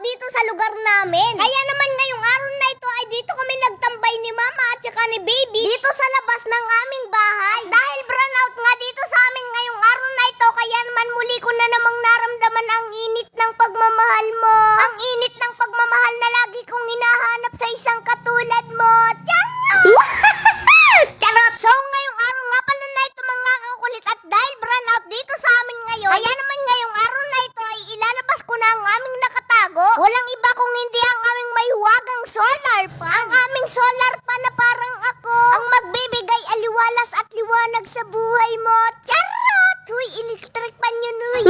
dito sa lugar namin. Kaya naman ngayong araw na ito ay dito kami nagtambay ni Mama at saka ni Baby dito sa labas ng aming bahay. At dahil brownout nga dito sa amin ngayong araw na ito, kaya naman muli ko na namang naramdaman ang init ng pagmamahal mo. Ang init ng pagmamahal na lagi kong hinahanap sa isang katulad mo. Charot! Charot! So ngayong araw nga pala na ito mga kakulit, at dahil brownout dito sa amin ngayon, kaya naman ngayong araw na ito ay ilalabas ko na ang aming nakatago. Walang iba kung hindi ang aming may huwagang solar pan. Ang aming solar pan na parang ako ang magbibigay aliwalas at liwanag sa buhay mo. Charot! Huy, electric pan yun, huy.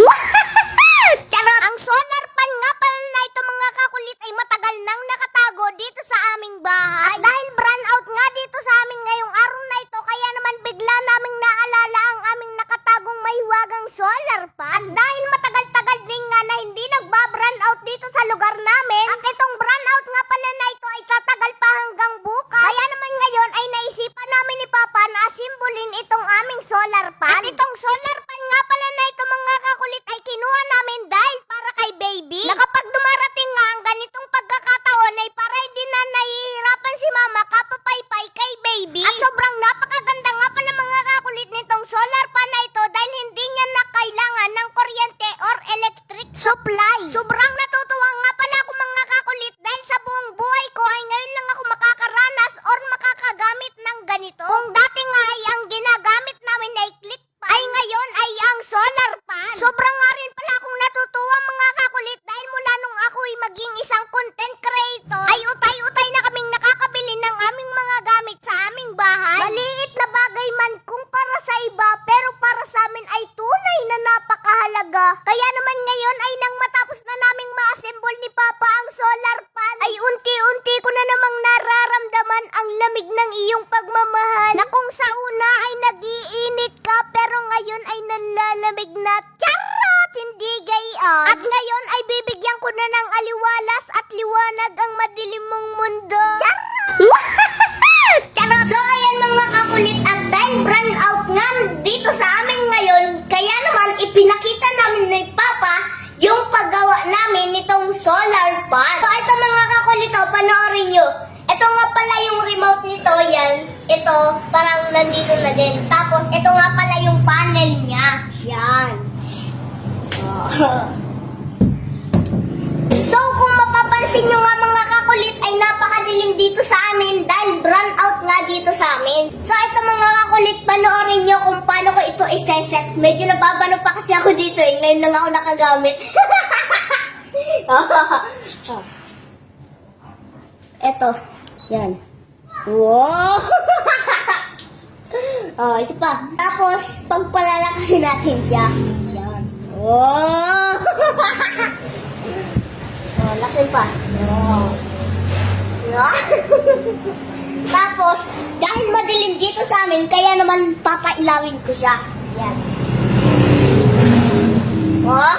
Charot! Ang solar pan nga pala na ito mga kakulit ay matagal nang nakatago dito sa aming bahay. At dahil brownout nga dito sa amin ngayong araw na ito, kaya naman bigla naming naalala ang aming nakatagong may huwagang solar pan. At dahil matagal-tagal din nga na hindi nagba-brownout dito sa lugar namin, at itong brownout nga pala na ito ay tatagal pa hanggang bukas. Kaya naman ngayon ay naisipan namin ni Papa na asimbolin itong aming solar pan. At itong solar pan nga pala na ito mga kakulit ay kinuha namin dahil para kay Baby, na kapag dumarating nga ang ganitong pagkakataon ay para hindi na nahihirapan si Mama kapapaypay kay Baby. At sobrang napakaganda nga pala mga kakulit nitong solar pan na ito dahil hindi niya na kailangan ng kuryente or electric supply. Sobrang natutuwa nga pala ako mga kakulit dahil sa buong buhay ko ay ngayon lang ako makakaranas or makakagamit ng ganito. Kung dati nga ay ang ginagamit namin ay click pan, ay ngayon ay ang solar pan. Sobrang nga rin pala akong natutuwa mga kakulit dahil mula nung ako'y maging isang content creator ay utay-utay na kaming nakakabili ng aming mga gamit sa aming bahay. Maliit na bagay man kung para sa iba, pero para sa amin ay tunay na napakahalaga. Kaya naman ngayon ay nang matapos na naming ma-assemble ni Papa ang solar pan, ay unti-unti ko na namang nararamdaman ang lamig ng iyong pagmamahal, na kung sa una ay nag-iinit ka pero ngayon ay nanlalamig na. Charot! Hindi gayon. At ngayon ay bibigyan ko na ng aliwalas at liwanag ang madilim mong mundo. Charot! Charot! So ayan mga kakulit, at dahil brownout nga dito sa amin ngayon, kaya naman ipinakita namin ni Papa yung paggawa namin nitong solar pan. So ito mga kakulit, panoorin nyo. Ito nga pala yung remote nito, yan. Ito, parang nandito na din. Tapos ito nga pala yung panel niya. Yan. So kung mapapansin nyo nga mga kakulit ay napakadilim dito sa amin dahil brownout nga dito sa amin. So ito mga kakulit, panoorin nyo kung paano ko ito iseset. Medyo napabano pa kasi ako dito eh. Ngayon lang ako nakagamit. Ito. Yan. Wow! Oh, isa pa. Tapos, pagpalalakasin natin siya. Yan. Wow! Oh, lakin pa. Wow. Tapos, dahil madilim dito sa amin, kaya naman papailawin ko siya. Yan. Oh!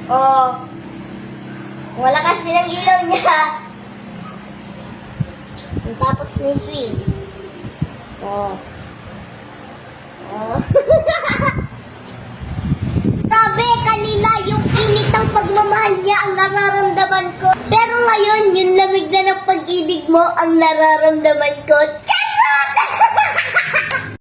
Oh. Malakas din ang ilaw niya. Tapos may swing. Oh. Oh. Sabi, kanila yung init ng pagmamahal niya ang nararamdaman ko. Pero ngayon, yung lamig na ng pag-ibig mo ang nararamdaman ko. Charot!